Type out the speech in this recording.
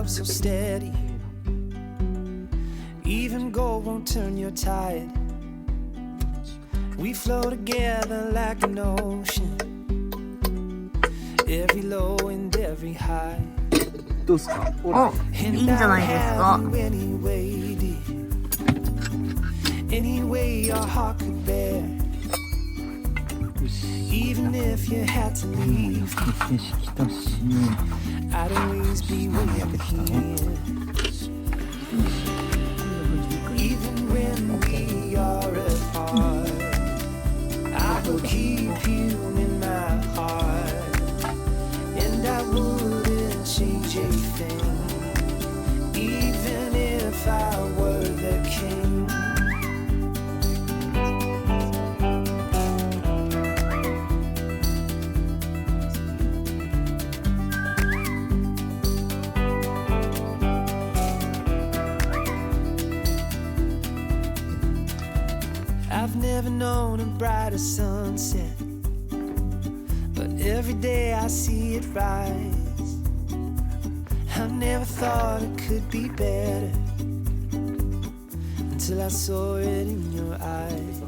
love so steady. Even gold won't turn your tide. We flow together like an ocean. Every low and every high. どうですか？お、いいんじゃないですか。Anyway your heart could bear. Even if you had to leave, I'd always be waiting here. Even when we are apart, I will keep you in my heart, and I wouldn't change a thing, even if I were the king. I've never known a brighter sunset, but every day I see it rise. I've never thought it could be better until I saw it in your eyes.